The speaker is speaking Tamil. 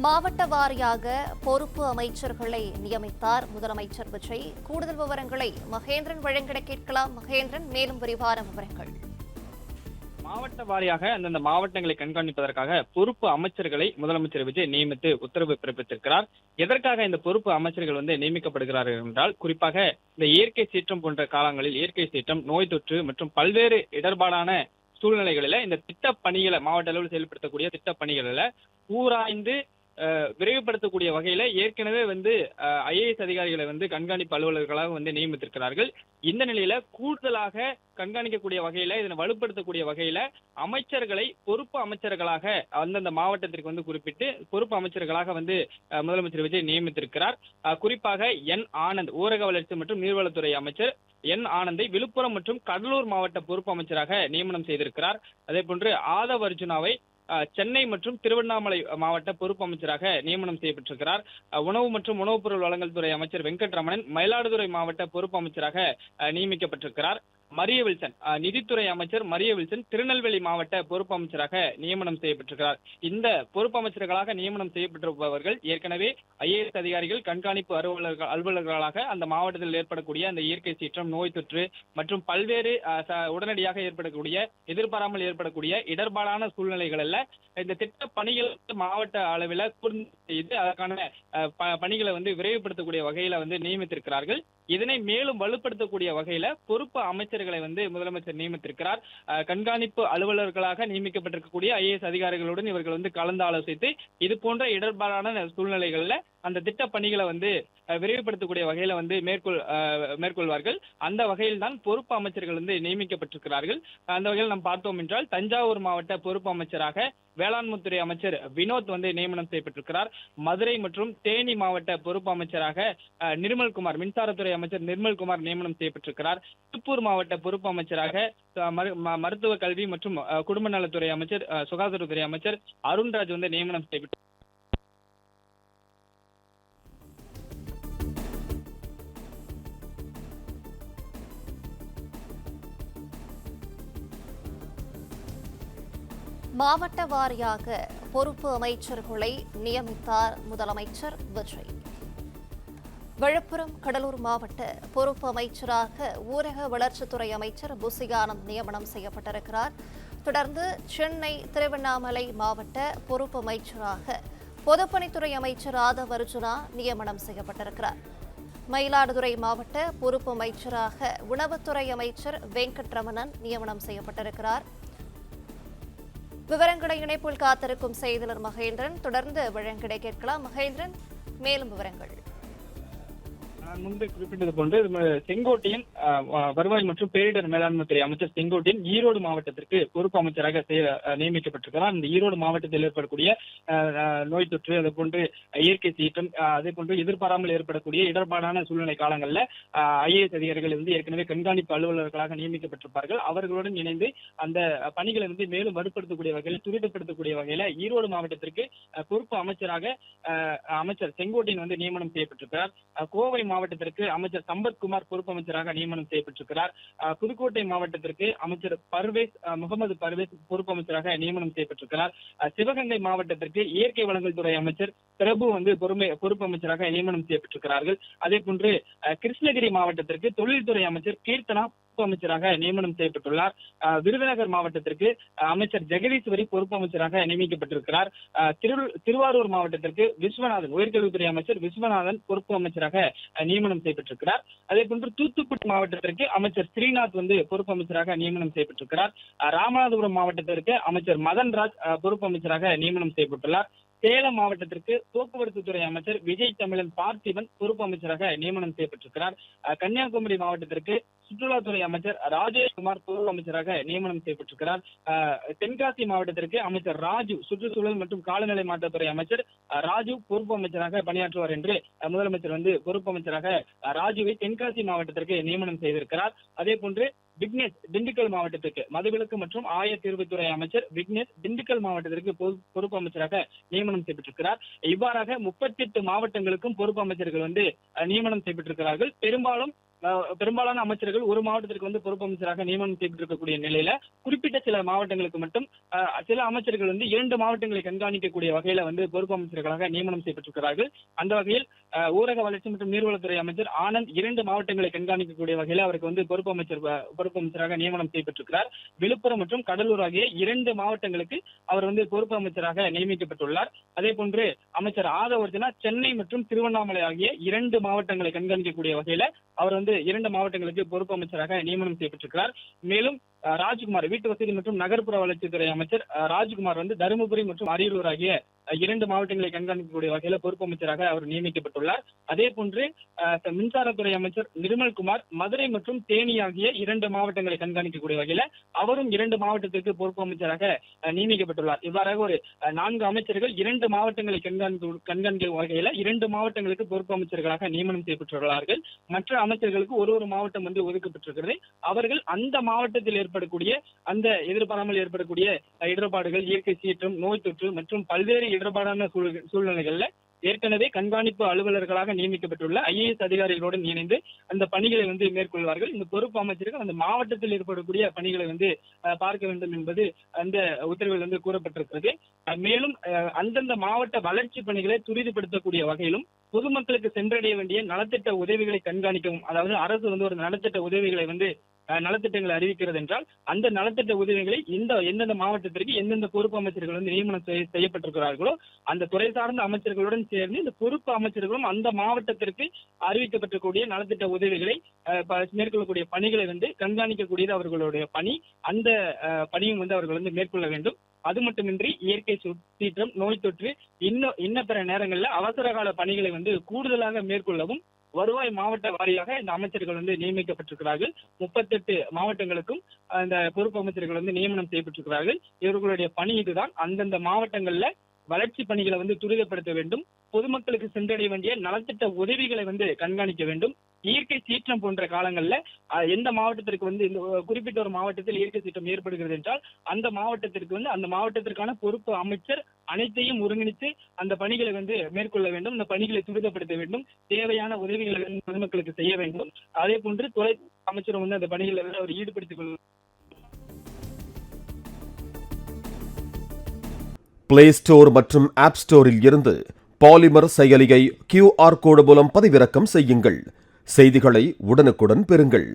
மாவட்ட வாரியாக பொறுப்பு அமைச்சர்களை நியமித்தார் முதலமைச்சர் விஜய். கூடுதல் விவரங்களை மகேந்திரன் வழங்கிட கேட்கலாம். மகேந்திரன், மேலும் விரிவான விவரங்கள். மாவட்ட வாரியாக அந்தந்த மாவட்டங்களை கண்காணிப்பதற்காக பொறுப்பு அமைச்சர்களை முதலமைச்சர் விஜய் நியமித்து உத்தரவு பிறப்பித்திருக்கிறார். எதற்காக இந்த பொறுப்பு அமைச்சர்கள் நியமிக்கப்படுகிறார்கள் என்றால், குறிப்பாக இந்த இயற்கை சீற்றம் போன்ற காலங்களில் இயற்கை சீற்றம், நோய் தொற்று மற்றும் பல்வேறு இடர்பாடான சூழ்நிலைகளில இந்த திட்ட பணிகளை மாவட்ட அளவில் செயல்படுத்தக்கூடிய திட்ட பணிகளில ஊராய்ந்து விரைவுபடுத்தக்கூடிய வகையில ஏற்கனவே ஐஏஎஸ் அதிகாரிகளை கண்காணிப்பு அலுவலர்களாக நியமித்திருக்கிறார்கள். இந்த நிலையில கூடுதலாக கண்காணிக்கக்கூடிய வகையில இதனை வலுப்படுத்தக்கூடிய வகையில அமைச்சர்களை பொறுப்பு அமைச்சர்களாக அந்தந்த மாவட்டத்திற்கு குறிப்பிட்டு பொறுப்பு அமைச்சர்களாக முதலமைச்சர் விஜய் நியமித்திருக்கிறார். குறிப்பாக என் ஆனந்த் ஊரக வளர்ச்சி மற்றும் நீர்வளத்துறை அமைச்சர் என் ஆனந்தை விழுப்புரம் மற்றும் கடலூர் மாவட்ட பொறுப்பு அமைச்சராக நியமனம் செய்திருக்கிறார். அதே போன்று ஆதவ் அர்ஜுனாவை சென்னை மற்றும் திருவண்ணாமலை மாவட்ட பொறுப்பு அமைச்சராக நியமனம் செய்யப்பட்டிருக்கிறார். உணவு மற்றும் உணவுப் பொருள் வழங்கல் துறை அமைச்சர் வெங்கட்ரமணன் மயிலாடுதுறை மாவட்ட பொறுப்பு அமைச்சராக நியமிக்கப்பட்டிருக்கிறார். மரிய வில்சன் நிதித்துறை அமைச்சர் மரிய வில்சன் திருநெல்வேலி மாவட்ட பொறுப்பு அமைச்சராக நியமனம் செய்யப்பட்டிருக்கிறார். இந்த பொறுப்பு அமைச்சர்களாக நியமனம் செய்யப்பட்டிருப்பவர்கள் ஏற்கனவே ஐஏஎஸ் அதிகாரிகள், கண்காணிப்பு அலுவலர்களாக அந்த மாவட்டத்தில் ஏற்படக்கூடிய அந்த இயற்கை சீற்றம், நோய் தொற்று மற்றும் பல்வேறு உடனடியாக ஏற்படக்கூடிய எதிர்பாராமல் ஏற்படக்கூடிய இடர்பாடான சூழ்நிலைகள் இந்த திட்ட பணிகள் மாவட்ட அளவில் செய்து அதற்கான பணிகளை விரைவுபடுத்தக்கூடிய வகையில நியமித்திருக்கிறார்கள். இதனை மேலும் வலுப்படுத்தக்கூடிய வகையில பொறுப்பு அமைச்சர்களை முதலமைச்சர் நியமித்திருக்கிறார். கண்காணிப்பு அலுவலர்களாக நியமிக்கப்பட்டிருக்கக்கூடிய ஐஏஎஸ் அதிகாரிகளுடன் இவர்கள் கலந்து ஆலோசித்து இது போன்ற இடர்பாடான சூழ்நிலைகள்ல அந்த திட்ட பணிகளை விரைவுபடுத்தக்கூடிய வகையில மேற்கொள்வார்கள். அந்த வகையில் தான் பொறுப்பு அமைச்சர்கள் நியமிக்கப்பட்டிருக்கிறார்கள். அந்த வகையில் நாம் பார்த்தோம் என்றால், தஞ்சாவூர் மாவட்ட பொறுப்பு அமைச்சராக வேளாண்மைத்துறை அமைச்சர் வினோத் நியமனம் செய்யப்பட்டிருக்கிறார். மதுரை மற்றும் தேனி மாவட்ட பொறுப்பு அமைச்சராக நிர்மல்குமார், மின்சாரத்துறை அமைச்சர் நிர்மல்குமார் நியமனம் செய்யப்பட்டிருக்கிறார். திருப்பூர் மாவட்ட பொறுப்பு அமைச்சராக மருத்துவ கல்வி மற்றும் குடும்ப நலத்துறை அமைச்சர், சுகாதாரத்துறை அமைச்சர் அருண்ராஜ் நியமனம் செய்யப்பட்டு மாவட்ட வாரியாக பொறுப்பு அமைச்சர்களை நியமித்தார் முதலமைச்சர் விஜய். விழுப்புரம், கடலூர் மாவட்ட பொறுப்பு அமைச்சராக ஊரக வளர்ச்சித்துறை அமைச்சர் புசியானந்த் நியமனம் செய்யப்பட்டிருக்கிறார். தொடர்ந்து சென்னை, திருவண்ணாமலை மாவட்ட பொறுப்பு அமைச்சராக பொதுப்பணித்துறை அமைச்சர் ஆதவ் அர்ஜுனா நியமனம் செய்யப்பட்டிருக்கிறார். மயிலாடுதுறை மாவட்ட பொறுப்பு அமைச்சராக உணவுத்துறை அமைச்சர் வெங்கட்ரமணன் நியமனம் செய்யப்பட்டிருக்கிறார். விவரங்களை இணைப்பில் காத்திருக்கும் செய்தியாளர் மகேந்திரன் தொடர்ந்து வழங்கிட கேட்கலாம். மகேந்திரன், மேலும் விவரங்கள். முன்பு குறிப்பிட்டது போன்று செங்கோட்டையன் வருவாய் மற்றும் பேரிடர் மேலாண்மை துறை அமைச்சர் செங்கோட்டையன் ஈரோடு மாவட்டத்திற்கு பொறுப்பு அமைச்சராக நியமிக்கப்பட்டிருக்கிறார். இந்த ஈரோடு மாவட்டத்தில் ஏற்படக்கூடிய நோய் தொற்று, அதே போன்று இயற்கை சீற்றம், அதே போன்று எதிர்பாராமல் ஏற்படக்கூடிய இடர்பாடான சூழ்நிலை காலங்களில் ஐஏஎஸ் அதிகாரிகள் ஏற்கனவே கண்காணிப்பு அலுவலர்களாக நியமிக்கப்பட்டிருப்பார்கள். அவர்களுடன் இணைந்து அந்த பணிகளை மேலும் வலுப்படுத்தக்கூடிய வகையில், துரிதப்படுத்தக்கூடிய வகையில ஈரோடு மாவட்டத்திற்கு பொறுப்பு அமைச்சராக அமைச்சர் செங்கோட்டையன் நியமனம் செய்யப்பட்டிருக்கிறார். கோவை மாவட்டத்திற்கு அமைச்சர் சம்பத்குமார் பொறுப்பு அமைச்சராக நியமனம் செய்யப்பட்டிருக்கிறார். புதுக்கோட்டை மாவட்டத்திற்கு அமைச்சர் முகமது பர்வேஸ் பொறுப்பு அமைச்சராக நியமனம் செய்யப்பட்டிருக்கிறார். சிவகங்கை மாவட்டத்திற்கு இயற்கை வளங்கள் துறை அமைச்சர் பிரபு பொறுப்பு அமைச்சராக நியமனம் செய்யப்பட்டிருக்கிறார்கள். அதே போன்று கிருஷ்ணகிரி மாவட்டத்திற்கு தொழில்துறை அமைச்சர் கீர்த்தனா அமைச்சராக நியமனம் செய்யப்பட்டுள்ளார். விருதுநகர் மாவட்டத்திற்கு அமைச்சர் ஜெகதீஸ்வரி பொறுப்பு அமைச்சராக நியமிக்கப்பட்டிருக்கிறார். திருவாரூர் மாவட்டத்திற்கு விஸ்வநாதன், உயர்கல்வித்துறை அமைச்சர் விஸ்வநாதன் பொறுப்பு அமைச்சராக நியமனம் செய்யப்பட்டிருக்கிறார். அதே போன்று தூத்துக்குடி மாவட்டத்திற்கு அமைச்சர் ஸ்ரீநாத் பொறுப்பு அமைச்சராக நியமனம் செய்யப்பட்டிருக்கிறார். ராமநாதபுரம் மாவட்டத்திற்கு அமைச்சர் மதன்ராஜ் பொறுப்பு அமைச்சராக நியமனம் செய்யப்பட்டுள்ளார். சேலம் மாவட்டத்திற்கு போக்குவரத்து துறை அமைச்சர் விஜய் தமிழன் பார்த்திபன் பொறுப்பு அமைச்சராக நியமனம் செய்யப்பட்டிருக்கிறார். கன்னியாகுமரி மாவட்டத்திற்கு சுற்றுலாத்துறை அமைச்சர் ராஜேஷ்குமார் பொறுப்பு அமைச்சராக நியமனம் செய்யப்பட்டிருக்கிறார். தென்காசி மாவட்டத்திற்கு அமைச்சர் ராஜு, சுற்றுச்சூழல் மற்றும் காலநிலை மாற்றத்துறை அமைச்சர் ராஜு பொறுப்பு அமைச்சராக பணியாற்றுவார் என்று முதலமைச்சர் பொறுப்பு அமைச்சராக ராஜுவை தென்காசி மாவட்டத்திற்கு நியமனம் செய்திருக்கிறார். அதே போன்று விக்னேஷ் திண்டுக்கல் மாவட்டத்திற்கு மதுவிலக்கு மற்றும் ஆயத்தீர்வுத்துறை அமைச்சர் விக்னேஷ் திண்டுக்கல் மாவட்டத்திற்கு பொறுப்பு அமைச்சராக நியமனம் செய்யப்பட்டிருக்கிறார். இவ்வாறாக 38 மாவட்டங்களுக்கும் பொறுப்பு அமைச்சர்கள் நியமனம் செய்யப்பட்டிருக்கிறார்கள். பெரும்பாலும் பெரும்பாலான அமைச்சர்கள் ஒரு மாவட்டத்திற்கு வந்து பொறுப்பு அமைச்சராக நியமனம் செய்யப்பட்டிருக்கக்கூடிய நிலையில குறிப்பிட்ட சில மாவட்டங்களுக்கு மட்டும் சில அமைச்சர்கள் வந்து 2 மாவட்டங்களை கண்காணிக்கக்கூடிய வகையில வந்து பொறுப்பு அமைச்சர்களாக நியமனம் செய்யப்பட்டிருக்கிறார்கள். அந்த வகையில் ஊரக வளர்ச்சி மற்றும் நீர்வளத்துறை அமைச்சர் ஆனந்த் 2 மாவட்டங்களை கண்காணிக்கக்கூடிய வகையில அவருக்கு வந்து பொறுப்பு அமைச்சராக நியமனம் செய்யப்பட்டிருக்கிறார். விழுப்புரம் மற்றும் கடலூர் ஆகிய 2 மாவட்டங்களுக்கு அவர் வந்து பொறுப்பு அமைச்சராக நியமிக்கப்பட்டுள்ளார். அதே போன்று அமைச்சர் ஆதவர்ஜனா சென்னை மற்றும் திருவண்ணாமலை ஆகிய 2 மாவட்டங்களை கண்காணிக்கக்கூடிய வகையில அவர் வந்து 2 மாவட்டங்களுக்கு பொறுப்பு அமைச்சராக நியமனம் செய்யப்பட்டிருக்கிறார். மேலும் ராஜ்குமார் வீட்டு வசதி மற்றும் நகர்ப்புற வளர்ச்சித்துறை அமைச்சர் ராஜ்குமார் வந்து தருமபுரி மற்றும் அரியலூர் ஆகிய 2 மாவட்டங்களை கண்காணிக்கக்கூடிய வகையில பொறுப்பு அமைச்சராக அவர் நியமிக்கப்பட்டுள்ளார். அதே போன்று மின்சாரத்துறை அமைச்சர் நிர்மல்குமார் மதுரை மற்றும் தேனி ஆகிய 2 மாவட்டங்களை கண்காணிக்கக்கூடிய வகையில அவரும் 2 மாவட்டத்திற்கு பொறுப்பு அமைச்சராக நியமிக்கப்பட்டுள்ளார். இவ்வாறாக ஒரு 4 அமைச்சர்கள் 2 மாவட்டங்களை கண்காணிக்கும் வகையில 2 மாவட்டங்களுக்கு பொறுப்பு அமைச்சர்களாக நியமனம் செய்யப்பட்டுள்ளார்கள். மற்ற அமைச்சர்களுக்கு ஒரு மாவட்டம் வந்து ஒதுக்கப்பட்டிருக்கிறது. அவர்கள் அந்த மாவட்டத்தில் ஏற்படக்கூடிய அந்த எதிர்பாராமல் ஏற்படக்கூடிய இடர்பாடுகள், இயற்கை சீற்றம், நோய் தொற்று மற்றும் பல்வேறு இடர்பாடான சூழ்நிலைகள்ல ஏற்கனவே கண்காணிப்பு அலுவலர்களாக நியமிக்கப்பட்டுள்ள IAS அதிகாரிகளுடன் இணைந்து அந்த பணிகளை வந்து மேற்கொள்வார்கள். இந்த பொறுப்பு அமைச்சர்கள் அந்த மாவட்டத்தில் ஏற்படக்கூடிய பணிகளை வந்து பார்க்க வேண்டும் என்பது அந்த உத்தரவில் வந்து கூறப்பட்டிருக்கிறது. மேலும் அந்தந்த மாவட்ட வளர்ச்சி பணிகளை துரிதப்படுத்தக்கூடிய வகையிலும் பொதுமக்களுக்கு சென்றடைய வேண்டிய நலத்திட்ட உதவிகளை கண்காணிக்கவும், அதாவது அரசு வந்து ஒரு நலத்திட்ட உதவிகளை வந்து நலத்திட்டங்களை அறிவிக்கிறது என்றால் அந்த நலத்திட்ட உதவிகளை எந்தெந்த மாவட்டத்திற்கு எந்தெந்த பொறுப்பு அமைச்சர்கள் வந்து நியமனம் செய்யப்பட்டிருக்கிறார்களோ அந்த துறை சார்ந்த அமைச்சர்களுடன் சேர்ந்து இந்த பொறுப்பு அமைச்சர்களும் அந்த மாவட்டத்திற்கு அறிவிக்கப்பட்டிருக்கூடிய நலத்திட்ட உதவிகளை மேற்கொள்ளக்கூடிய பணிகளை வந்து கண்காணிக்கக்கூடியது அவர்களுடைய பணி. அந்த பணியும் வந்து அவர்கள் வந்து மேற்கொள்ள வேண்டும். அது மட்டுமின்றி இயற்கை சீற்றம், நோய் தொற்று இன்ன பிற நேரங்களில் அவசர கால பணிகளை வந்து கூடுதலாக மேற்கொள்ளவும் வருவாய் மாவட்ட வாரியாக இந்த அமைச்சர்கள் வந்து நியமிக்கப்பட்டிருக்கிறார்கள். 38 மாவட்டங்களுக்கும் அந்த பொறுப்பு அமைச்சர்கள் வந்து நியமனம் செய்யப்பட்டிருக்கிறார்கள். இவர்களுடைய பணி இதுதான். அந்தந்த மாவட்டங்கள்ல வளர்ச்சி பணிகளை வந்து துரிதப்படுத்த வேண்டும். பொதுமக்களுக்கு சென்றடைய வேண்டிய நலத்திட்ட உதவிகளை வந்து கண்காணிக்க வேண்டும். இயற்கை சீற்றம் போன்ற காலங்கள்ல எந்த மாவட்டத்திற்கு வந்து இந்த குறிப்பிட்ட ஒரு மாவட்டத்தில் இயற்கை சீற்றம் ஏற்படுகிறது என்றால் அந்த மாவட்டத்திற்கு வந்து அந்த மாவட்டத்திற்கான பொறுப்பு அமைச்சர் அனைத்தையும் ஒருங்கிணைத்து அந்த பணிகளை வந்து மேற்கொள்ள வேண்டும். இந்த பணிகளை துரிதப்படுத்த வேண்டும். தேவையான உதவிகளை பொதுமக்களுக்கு செய்ய வேண்டும். அதே போன்று துறை அமைச்சரும் வந்து அந்த பணிகளை வந்து அவர் ஈடுபடுத்திக் கொள்ள பிளே ஸ்டோர் மற்றும் ஆப் ஸ்டோரில் இருந்து பாலிமர் செயலியை QR கோடு மூலம் பதிவிறக்கம் செய்யுங்கள். செய்திகளை உடனுக்குடன் பெறுங்கள்.